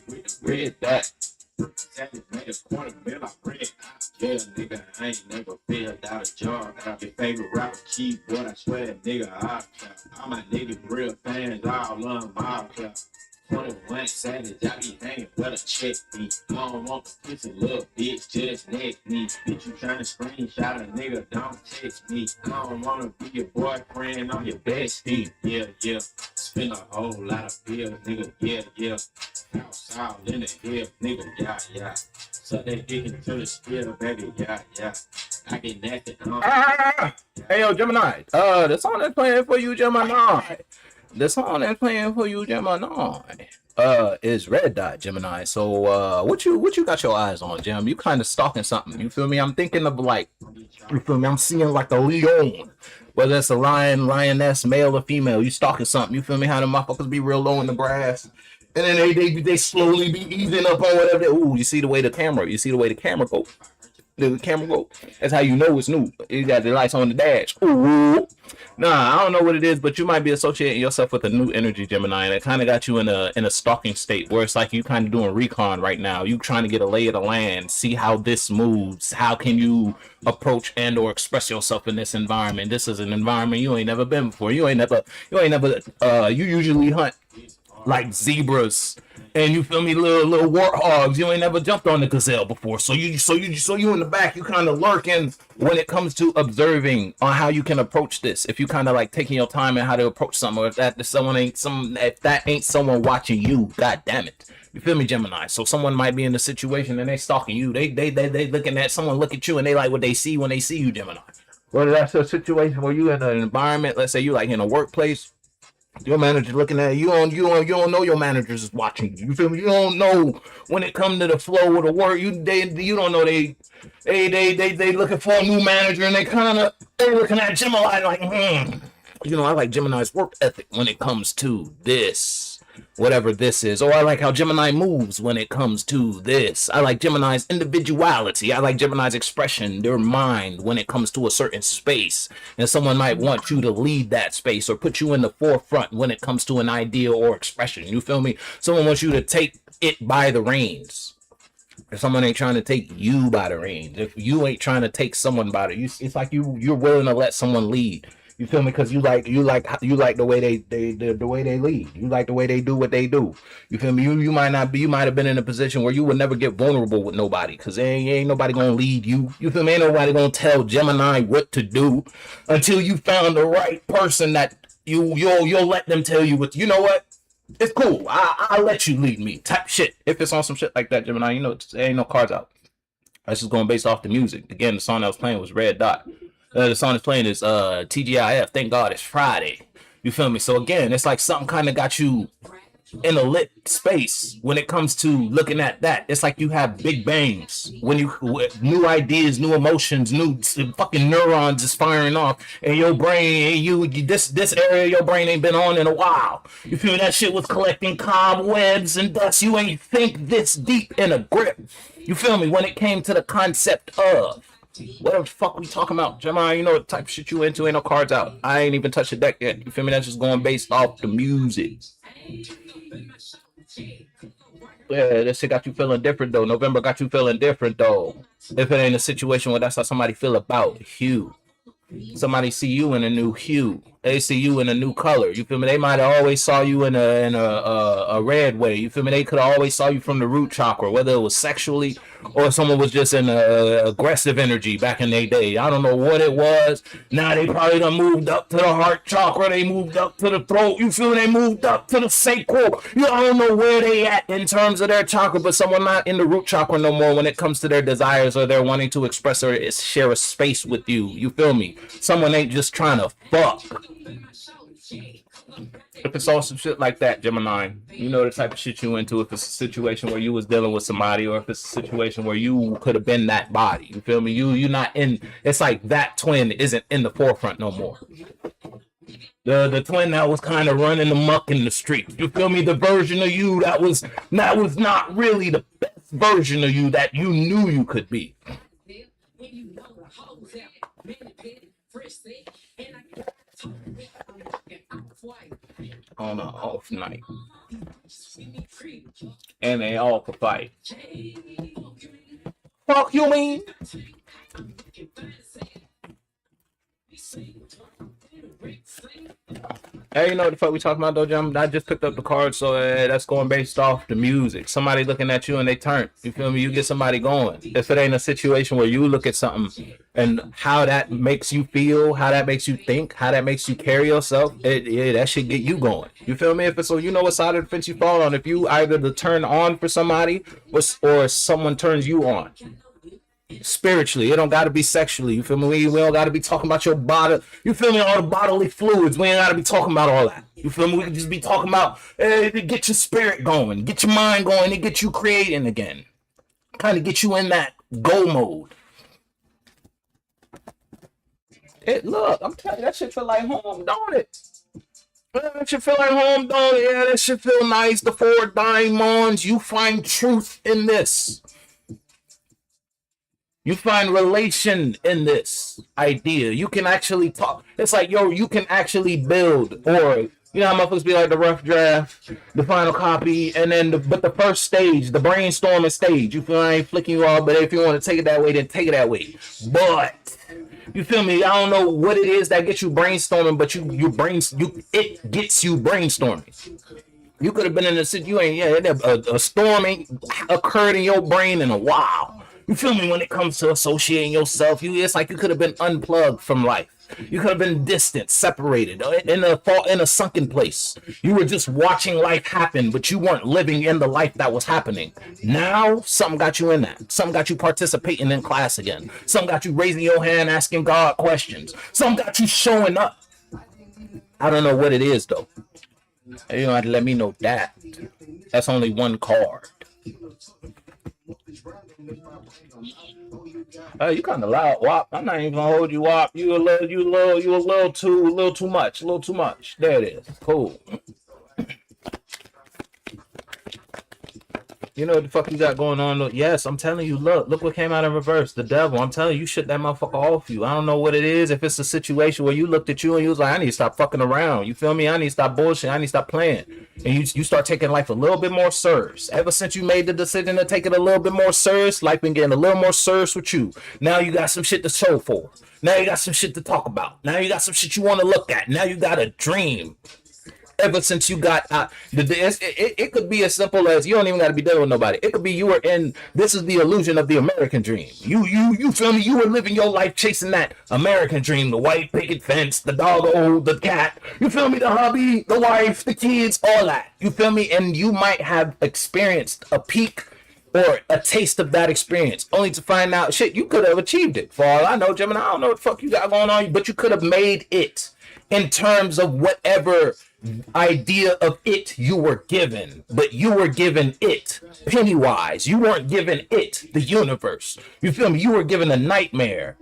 with the red dot. Savage made a quarter mil, I read. Yeah, nigga, I ain't never filled out a job. Got my favorite rapper, keyboard, I swear, nigga, I cap. All my niggas real fans, all love my cap. 21 Savage, I be hanging, better check me. I don't want to kiss a little bitch, just next me. Bitch, you tryna screenshot a nigga, don't text me. I don't wanna be your boyfriend, I'm your bestie. Yeah, yeah. Spend a whole lot of pills, nigga, yeah, yeah. Outside in the hill, nigga, yeah, yeah. So they dick into the skill, baby, yeah, yeah. I get naked on. Hey, yo, Gemini. The song that's playing for you, Gemini. The song that's playing for you, Gemini. Is Red Dot, Gemini. So, what you got your eyes on, Gem? You kind of stalking something. You feel me? I'm thinking of like, you feel me? I'm seeing like a leon. Whether it's a lion, lioness, male or female, you stalking something. You feel me? How the motherfuckers be real low in the grass. And then they slowly be easing up on whatever. Ooh, you see the way the camera. You see the way the camera go. The camera go. That's how you know it's new. You got the lights on the dash. Ooh. Nah, I don't know what it is, but you might be associating yourself with a new energy, Gemini, and it kind of got you in a stalking state where it's like you kind of doing recon right now. You trying to get a lay of the land, see how this moves. How can you approach and or express yourself in this environment? This is an environment you ain't never been before. You ain't never. You usually hunt like zebras and you feel me, little warthogs. You ain't never jumped on the gazelle before, so you in the back, you kind of lurking when it comes to observing on how you can approach this. If you kind of like taking your time and how to approach something, or if that ain't someone watching you, god damn it. You feel me, Gemini? So someone might be in the situation and they stalking you. They looking at someone, look at you, and they like what they see when they see you, Gemini. Whether that's a situation where you in an environment, let's say you like in a workplace. Your manager looking at you, you don't know your managers is watching you. You feel me? You don't know when it come to the flow of the work. You don't know they looking for a new manager and they looking at Gemini like, I like Gemini's work ethic when it comes to this. Whatever this is, or I like how Gemini moves when it comes to this. I like Gemini's individuality. I like Gemini's expression, their mind when it comes to a certain space. And someone might want you to lead that space or put you in the forefront when it comes to an idea or expression. You feel me? Someone wants you to take it by the reins. If someone ain't trying to take you by the reins, if you ain't trying to take someone by the, it's like you're willing to let someone lead. You feel me? Because you like the way the way they lead. You like the way they do what they do. You feel me? You might have been in a position where you would never get vulnerable with nobody, because ain't nobody gonna lead you. You feel me? Ain't nobody gonna tell Gemini what to do until you found the right person that you'll let them tell you what. You know what? It's cool. I'll let you lead me. Type shit. If it's on some shit like that, Gemini, there ain't no cards out. That's just going based off the music. Again, the song I was playing was Red Dot. The song is playing is TGIF. Thank God it's Friday. You feel me? So again, it's like something kind of got you in a lit space when it comes to looking at that. It's like you have big bangs when you new ideas, new emotions, new fucking neurons is firing off, and your brain, this area of your brain ain't been on in a while. You feel me? That shit was collecting cobwebs and dust. You ain't think this deep in a grip. You feel me? When it came to the concept of what the fuck we talking about, Gemini? You know what type of shit you into? Ain't no cards out. I ain't even touched the deck yet. You feel me? That's just going based off the music. Yeah, this shit got you feeling different though. November got you feeling different though. If it ain't a situation where that's how somebody feel about you. Somebody see you in a new hue. They see you in a new color. You feel me? They might have always saw you in a red way. You feel me? They could have always saw you from the root chakra, whether it was sexually or someone was just in a aggressive energy back in their day. I don't know what it was. Now they probably done moved up to the heart chakra. They moved up to the throat. You feel me? They moved up to the sacral. I don't know where they at in terms of their chakra, but someone not in the root chakra no more when it comes to their desires or they're wanting to express or share a space with you. You feel me? Someone ain't just trying to fuck. If it's all some shit like that, Gemini, you know the type of shit you into. If it's a situation where you was dealing with somebody, or if it's a situation where you could have been that body, you feel me? You not in. It's like that twin isn't in the forefront no more. The twin that was kind of running amok in the streets. You feel me? The version of you that was not really the best version of you that you knew you could be. On an off night. and they all could fight. Fuck you mean? Hey, you know what the fuck we talking about though, Jim? I just picked up the card, so that's going based off the music. Somebody looking at you and they turn. You feel me? You get somebody going. If it ain't a situation where you look at something and how that makes you feel, how that makes you think, how that makes you carry yourself, that should get you going. You feel me? If it's so, you know what side of the fence you fall on. If you either the turn on for somebody or someone turns you on. Spiritually, it don't got to be sexually. You feel me? We don't got to be talking about your body. You feel me? All the bodily fluids. We ain't got to be talking about all that. You feel me? We can just be talking about to get your spirit going, get your mind going, and get you creating again. Kind of get you in that go mode. Look, I'm telling you, that shit feel like home, don't it? That shit feel like home, don't it? Yeah, that shit feel nice. The 4 diamonds. You find truth in this. You find relation in this idea. You can actually talk. It's like, yo, you can actually build. Or, you know how motherfuckers be like the rough draft, the final copy, and then but the first stage, the brainstorming stage. You feel I ain't flicking you off, but if you want to take it that way, then take it that way. But you feel me? I don't know what it is that gets you brainstorming, but it gets you brainstorming. You could have been in a situation, a storm ain't occurred in your brain in a while. You feel me? When it comes to associating yourself, it's like you could have been unplugged from life. You could have been distant, separated, in a sunken place. You were just watching life happen, but you weren't living in the life that was happening. Now, something got you in that. Something got you participating in class again. Something got you raising your hand, asking God questions. Something got you showing up. I don't know what it is, though. You don't have to let me know that. That's only one card. You kind of loud, Wop. I'm not even gonna hold you, Wop. You a little too much. There it is. Cool. You know what the fuck you got going on? Yes, I'm telling you, look what came out in reverse. The devil. I'm telling you, shit that motherfucker off you. I don't know what it is. If it's a situation where you looked at you and you was like, I need to stop fucking around. You feel me? I need to stop bullshit. I need to stop playing. And you start taking life a little bit more serious. Ever since you made the decision to take it a little bit more serious, life been getting a little more serious with you. Now you got some shit to show for. Now you got some shit to talk about. Now you got some shit you want to look at. Now you got a dream. Ever since you got out, it could be as simple as you don't even got to be dealing with nobody. It could be you were in. This is the illusion of the American dream. You feel me? You were living your life chasing that American dream. The white picket fence, the doggo, the cat. You feel me? The hubby, the wife, the kids, all that. You feel me? And you might have experienced a peak or a taste of that experience, only to find out shit you could have achieved it. For all I know, Gemini, I don't know what the fuck you got going on, but you could have made it in terms of whatever idea of it you were given, but you were given it Pennywise. You weren't given it the universe. You feel me? You were given a nightmare,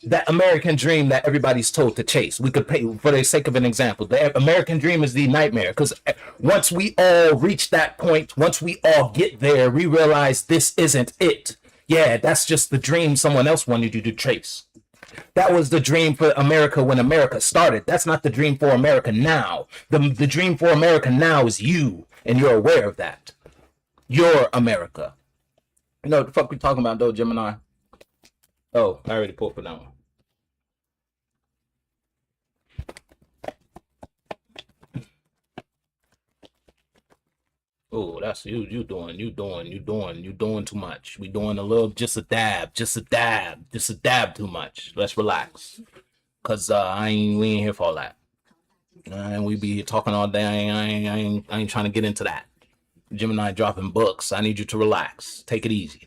that American dream that everybody's told to chase. We could pay for the sake of an example. The American dream is the nightmare, because once we all reach that point, once we all get there, we realize this isn't it. Yeah, that's just the dream someone else wanted you to chase. That was the dream for America when America started. That's not the dream for America now. The dream for America now is you, and you're aware of that. You're America. You know what the fuck we talking about, though, Gemini? Oh, I already pulled for that one. Oh, that's you doing too much. We doing a little, just a dab too much. Let's relax. Cause we ain't here for all that. And we be talking all day. I ain't trying to get into that. Gemini dropping books. I need you to relax. Take it easy.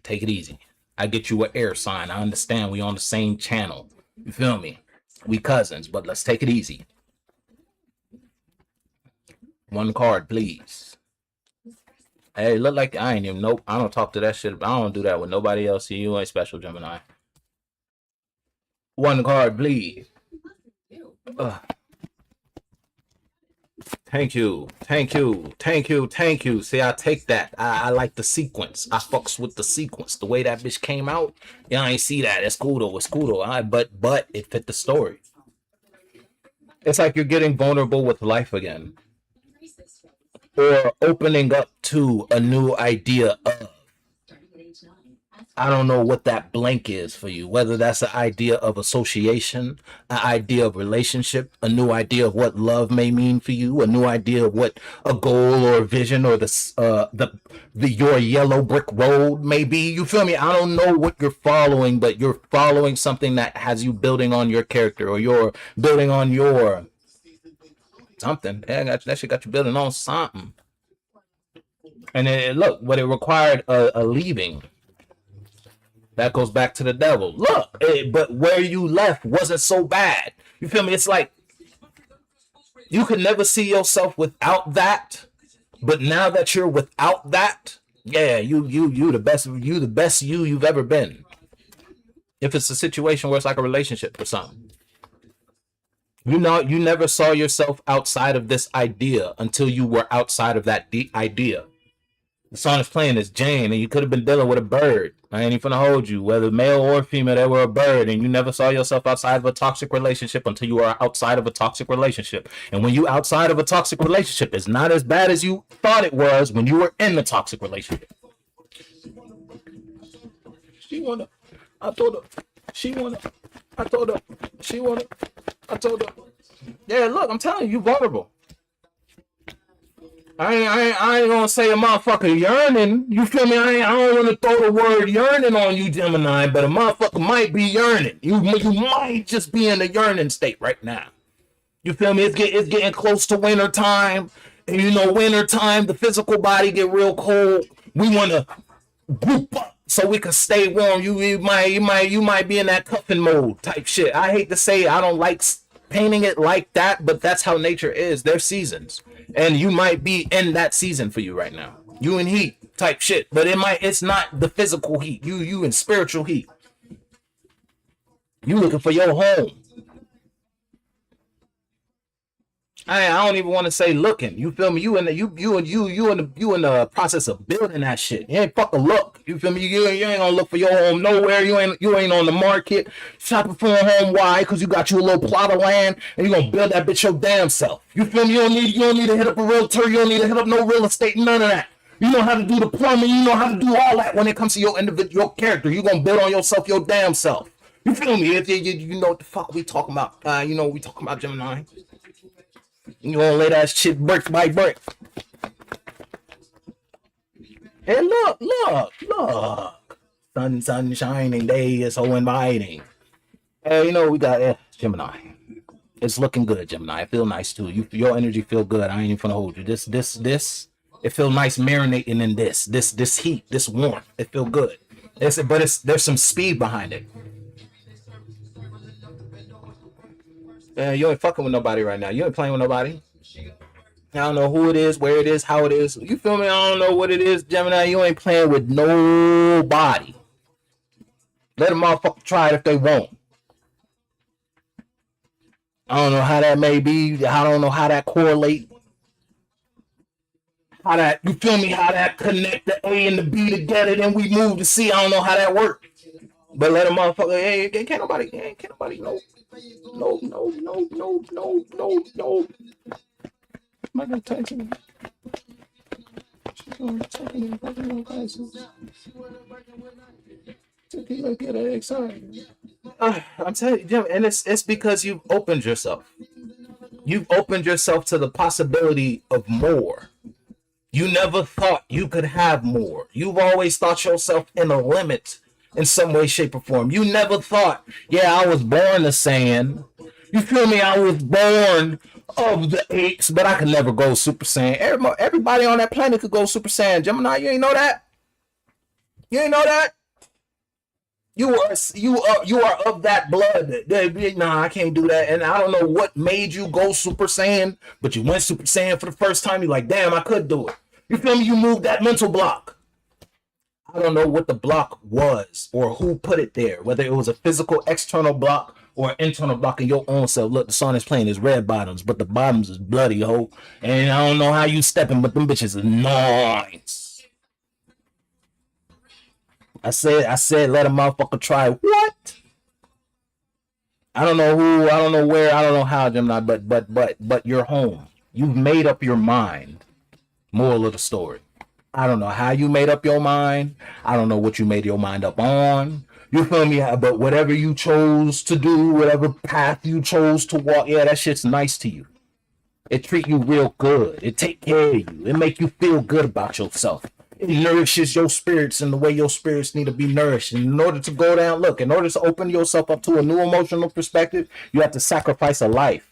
I get you an air sign. I understand we on the same channel. You feel me? We cousins, but let's take it easy. One card, please. Hey, look like I ain't even, nope. I don't talk to that shit. I don't do that with nobody else. You ain't special, Gemini. One card, please. Thank you. See, I take that. I like the sequence. I fucks with the sequence. The way that bitch came out, yeah, I ain't see that. It's cool though. But it fit the story. It's like you're getting vulnerable with life again. or opening up to a new idea of. I don't know what that blank is for you, whether that's an idea of association, an idea of relationship, a new idea of what love may mean for you, a new idea of what a goal or a vision or the your yellow brick road may be. You feel me? I don't know what you're following, but you're following something that has you building on your character, or you're building on your something. Yeah, that shit got you building on something. And look, what it required a leaving. That goes back to the devil. Look, but where you left wasn't so bad. You feel me? It's like you could never see yourself without that, but now that you're without that, yeah, you the best you've ever been. If it's a situation where it's like a relationship or something, you never saw yourself outside of this idea until you were outside of that idea. The song is playing is Jane, and you could have been dealing with a bird. I ain't even gonna hold you, whether male or female, they were a bird, and you never saw yourself outside of a toxic relationship until you are outside of a toxic relationship. And when you outside of a toxic relationship, it's not as bad as you thought it was when you were in the toxic relationship. She wanna, I told her. She wanna, I told her. She wanna, I told her. Yeah, look, I'm telling you, you vulnerable. I ain't gonna say a motherfucker yearning. You feel me? I don't want to throw the word yearning on you, Gemini, but a motherfucker might be yearning. You might just be in a yearning state right now. You feel me? It's getting close to winter time, and you know, winter time, the physical body get real cold. We want to group up so we can stay warm. You might be in that cuffing mode type shit. I hate to say I don't like painting it like that, but that's how nature is. There's seasons, and you might be in that season for you right now. You in heat type shit, but it's not the physical heat. You in spiritual heat. You looking for your home. I don't even want to say looking. You feel me? You in the process of building that shit. You ain't fucking look. You feel me? You ain't gonna look for your home nowhere. You ain't on the market shopping for a home. Why? Because you got you a little plot of land and you gonna build that bitch your damn self. You feel me? You don't need to hit up a realtor. You don't need to hit up no real estate. None of that. You know how to do the plumbing. You know how to do all that when it comes to your individual character. You gonna build on yourself, your damn self. You feel me? If you know what the fuck we talking about. You know what we talking about, Gemini. You gonna lay that shit brick by brick. And look. Sun shining day is so inviting. Hey, you know we got Gemini. It's looking good, Gemini. It feel nice too. Your energy feel good. I ain't even gonna hold you. This. It feel nice marinating in this heat, this warmth. It feel good. There's some speed behind it. You ain't fucking with nobody right now. You ain't playing with nobody. I don't know who it is, where it is, how it is. You feel me? I don't know what it is, Gemini. You ain't playing with nobody. Let a motherfucker try it if they want. I don't know how that may be. I don't know how that correlate. How that, you feel me? How that connect the A and the B together, then we move to C. I don't know how that works. But let a motherfucker, hey, can't nobody know. No. Am I gonna text him? I'm telling you, Jim, and it's because you've opened yourself. You've opened yourself to the possibility of more. You never thought you could have more. You've always thought yourself in a limit in some way, shape, or form. You never thought, yeah, I was born a Saiyan. You feel me? I was born of the apes, but I could never go Super Saiyan. Everybody on that planet could go Super Saiyan. Gemini, you ain't know that? You ain't know that? You are of that blood. Nah, I can't do that. And I don't know what made you go Super Saiyan, but you went Super Saiyan for the first time. You're like, damn, I could do it. You feel me? You moved that mental block. I don't know what the block was or who put it there, whether it was a physical external block or an internal block in your own self. Look, the song is playing is red bottoms, but the bottoms is bloody, ho. And I don't know how you stepping, but them bitches is nice. I said, let a motherfucker try. What? I don't know who, I don't know where, I don't know how, Gemini, but you're home. You've made up your mind. Moral of the story. I don't know how you made up your mind. I don't know what you made your mind up on. You feel me? But whatever you chose to do, whatever path you chose to walk, yeah, that shit's nice to you. It treat you real good. It take care of you. It make you feel good about yourself. It nourishes your spirits in the way your spirits need to be nourished. And in order to go down, look, in order to open yourself up to a new emotional perspective, you have to sacrifice a life.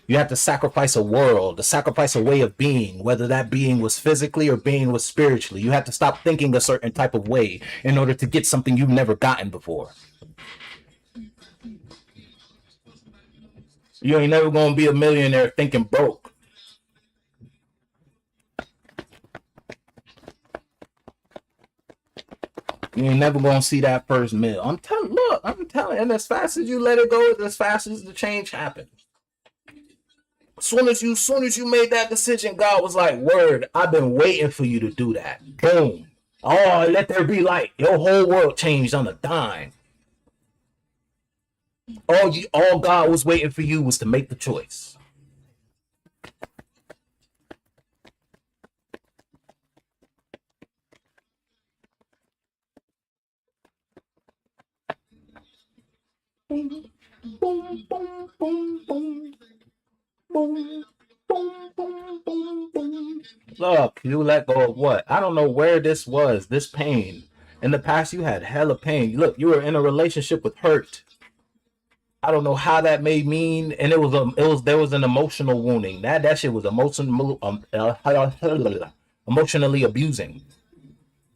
You have to sacrifice a world, to sacrifice a way of being, whether that being was physically or being was spiritually. You have to stop thinking a certain type of way in order to get something you've never gotten before. You ain't never gonna be a millionaire thinking broke. You ain't never gonna see that first meal. I'm telling, and as fast as you let it go, as fast as the change happens. Soon as you made that decision, God was like, "Word, I've been waiting for you to do that." Boom. Oh, let there be light. Your whole world changed on a dime. All God was waiting for you was to make the choice. Boom, boom, boom, boom, boom, boom, boom, boom, boom, boom. Look, you let go of what? I don't know where this was, this pain. In the past, you had hella pain. Look, you were in a relationship with hurt. I don't know how that may mean, and there was an emotional wounding. That shit was emotionally abusing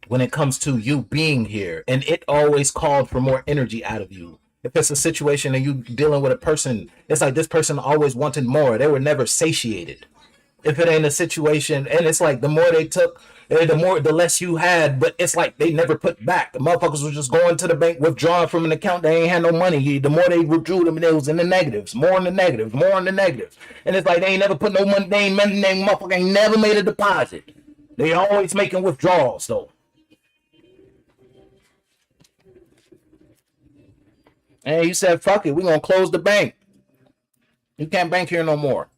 when it comes to you being here, and it always called for more energy out of you. If it's a situation and you dealing with a person, it's like this person always wanted more. They were never satiated. If it ain't a situation, and it's like the more they took, the less you had, but it's like they never put back. The motherfuckers were just going to the bank, withdrawing from an account. They ain't had no money. The more they withdrew them, it was in the negatives, more in the negatives, more in the negatives. And it's like they ain't never put no money, they motherfucker ain't never made a deposit. They always making withdrawals though. And you said, fuck it, we gonna close the bank. You can't bank here no more.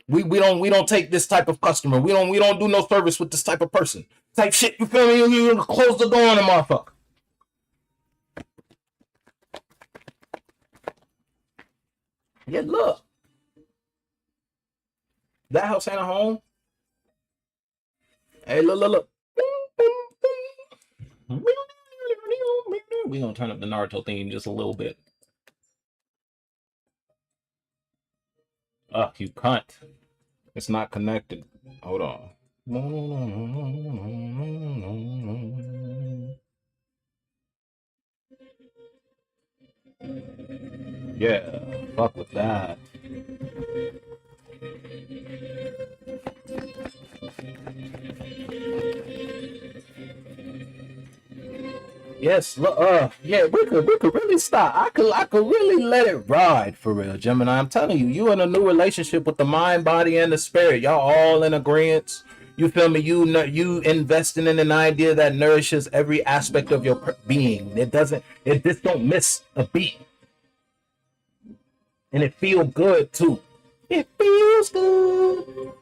We don't take this type of customer. We don't do no service with this type of person. Type shit, you feel me? You close the door on the motherfucker. Yeah, look. That house ain't a home. Hey, look. We gonna turn up the Naruto theme just a little bit. You cunt. It's not connected. Hold on. Yeah, fuck with that. Yes, yeah, we could really stop. I could really let it ride for real, Gemini. I'm telling you, you in a new relationship with the mind, body, and the spirit. Y'all all in agreement. You feel me? You investing in an idea that nourishes every aspect of your being. It just don't miss a beat, and it feel good too. It feels good.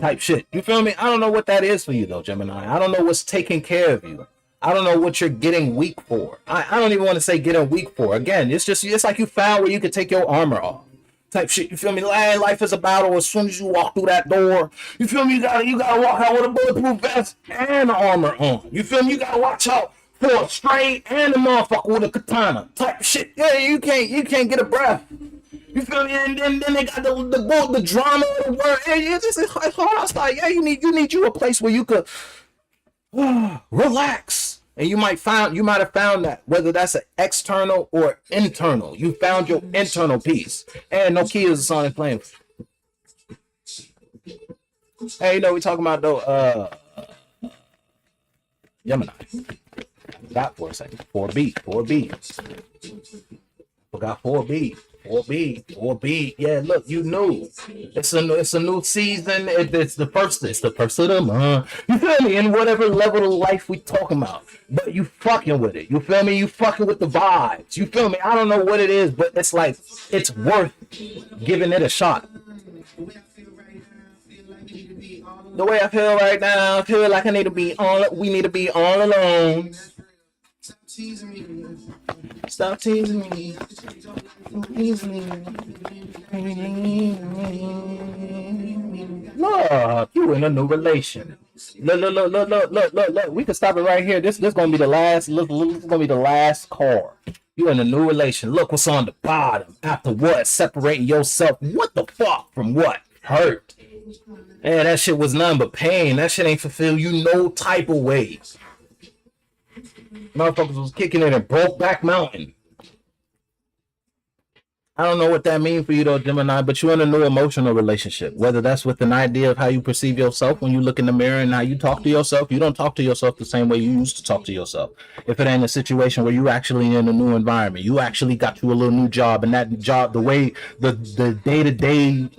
Type shit. You feel me? I don't know what that is for you though, Gemini. I don't know what's taking care of you. I don't know what you're getting weak for. I don't even want to say getting weak for. Again, it's like you found where you could take your armor off. Type shit. You feel me? Life is a battle. As soon as you walk through that door, you feel me? You gotta walk out with a bulletproof vest and armor on. You feel me? You gotta watch out for a straight and a motherfucker with a katana. Type shit. Yeah, you can't get a breath. You feel me? And then they got the drama of the word. It's hard. Like, yeah, you need a place where you could relax. And you might have found that, whether that's an external or internal. You found your internal peace. And no key is a sonic flame. Hey, we talking about though Gemini. Forgot for a second. 4B. Forgot 4B. 4B. Yeah, look, you knew. It's a new season. It's the first of the month. You feel me? In whatever level of life we talking about. But you fucking with it. You feel me? You fucking with the vibes. You feel me? I don't know what it is, but it's like it's worth giving it a shot. The way I feel right now, I feel like I need to be all. We need to be all alone. Stop teasing me. Look, you in a new relation. Look. We can stop it right here. This gonna be the last. Look, this is gonna be the last card. You in a new relation. Look what's on the bottom. After what? Separating yourself. What the fuck from what? Hurt. Yeah, that shit was nothing but pain. That shit ain't fulfill you no type of way. Motherfuckers was kicking it and broke back mountain. I don't know what that means for you though, Gemini, but you're in a new emotional relationship. Whether that's with an idea of how you perceive yourself when you look in the mirror and how you talk to yourself, you don't talk to yourself the same way you used to talk to yourself. If it ain't a situation where you actually in a new environment, you actually got you a little new job, and that job, the way the day-to-day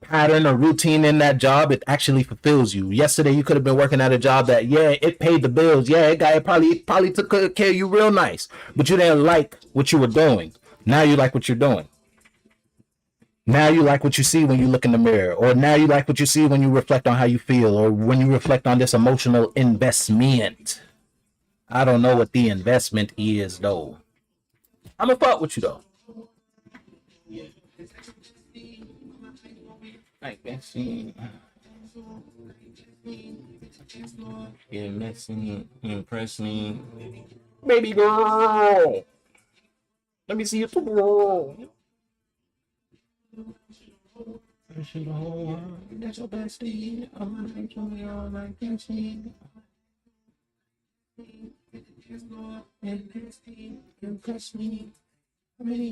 pattern or routine in that job, it actually fulfills you. Yesterday you could have been working at a job that, yeah, it paid the bills, yeah, it probably took care of you real nice, but you didn't like what you were doing. Now you like what you're doing. Now you like what you see when you look in the mirror, or now you like what you see when you reflect on how you feel, or when you reflect on this emotional investment. I don't know what the investment is though. I'm gonna fuck with you though. Like messy, yeah, messy, impress me, baby girl. Let me see you twirl. The whole world, that's your bestie. I'm gonna make sure we all like dancing. Impress me. How many